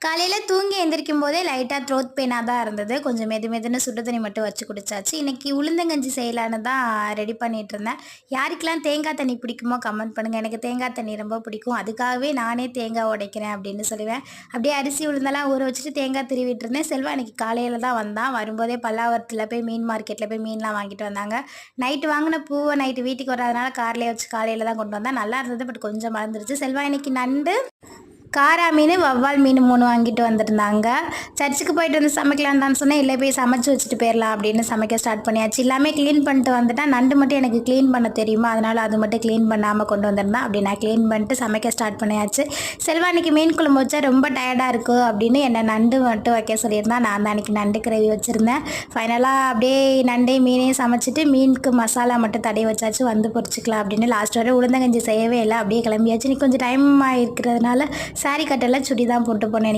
காலையில் தூங்கி எந்திரிக்கும் போதே லைட்டாக த்ரோட் பெயினாக தான் இருந்தது. கொஞ்சம் மெதுன்னு சுடு தண்ணி மட்டும் வச்சு குடிச்சாச்சு. இன்றைக்கி உளுந்தங்கஞ்சி செய்யலான்னு தான் ரெடி பண்ணிகிட்டு இருந்தேன். யாருக்கெல்லாம் தேங்காய் தண்ணி பிடிக்குமோ கமெண்ட் பண்ணுங்கள். எனக்கு தேங்காய் தண்ணி ரொம்ப பிடிக்கும். அதுக்காகவே நானே தேங்காய் உடைக்கிறேன் அப்படின்னு சொல்லுவேன். அப்படியே அரிசி உளுந்தெல்லாம் ஊற வச்சுட்டு தேங்காய் திருவிட்டு இருந்தேன். செல்வா இன்றைக்கி காலையில் தான் வந்தான். வரும்போதே பல்லாவரத்தில் போய் மீன் மார்க்கெட்டில் போய் மீன்லாம் வாங்கிட்டு வந்தாங்க. நைட்டு வாங்கின பூவை நைட்டு வீட்டுக்கு வராதனால கார்லேயே வச்சு காலையில் தான் கொண்டு வந்தேன். நல்லா இருந்தது, பட் கொஞ்சம் மறந்துருச்சு. செல்வா இன்றைக்கி நண்டு, காரா மீன், வவ்வால் மீன் 3 வாங்கிட்டு வந்துருந்தாங்க. சர்ச்சுக்கு போயிட்டு வந்து சமைக்கலான்னு தான் சொன்னேன். இல்லை போய் சமைச்சு வச்சுட்டு போயிடலாம் அப்படின்னு சமைக்க ஸ்டார்ட் பண்ணியாச்சு. எல்லாமே க்ளீன் பண்ணிட்டு வந்துட்டேன். நண்டு மட்டும் எனக்கு க்ளீன் பண்ண தெரியுமா, அதனால் அது மட்டும் க்ளீன் பண்ணாமல் கொண்டு வந்திருந்தேன். அப்படி நான் க்ளீன் பண்ணிட்டு சமைக்க ஸ்டார்ட் பண்ணியாச்சு. செல்வா அன்றைக்கி மீன் குழம்பு வச்சா ரொம்ப டயர்டாக இருக்கும் அப்படின்னு என்னை நண்டு மட்டும் வைக்க சொல்லியிருந்தேன். நான் தான் அன்றைக்கி நண்டு கிரேவி வச்சுருந்தேன். ஃபைனலாக அப்படியே நண்டையும் மீனையும் சமைச்சிட்டு மீனுக்கு மசாலா மட்டும் தடவி வச்சாச்சு. வந்து பொரிச்சிக்கலாம் அப்படின்னு லாஸ்ட் வரை உளுந்தங்கஞ்சி செய்யவே இல்லை. அப்படியே கிளம்பியாச்சு. இன்னைக்கு கொஞ்சம் டைம் ஆகிருக்கிறதுனால சாரி கட்டெல்லாம் சுடி தான் போட்டு போனேன்.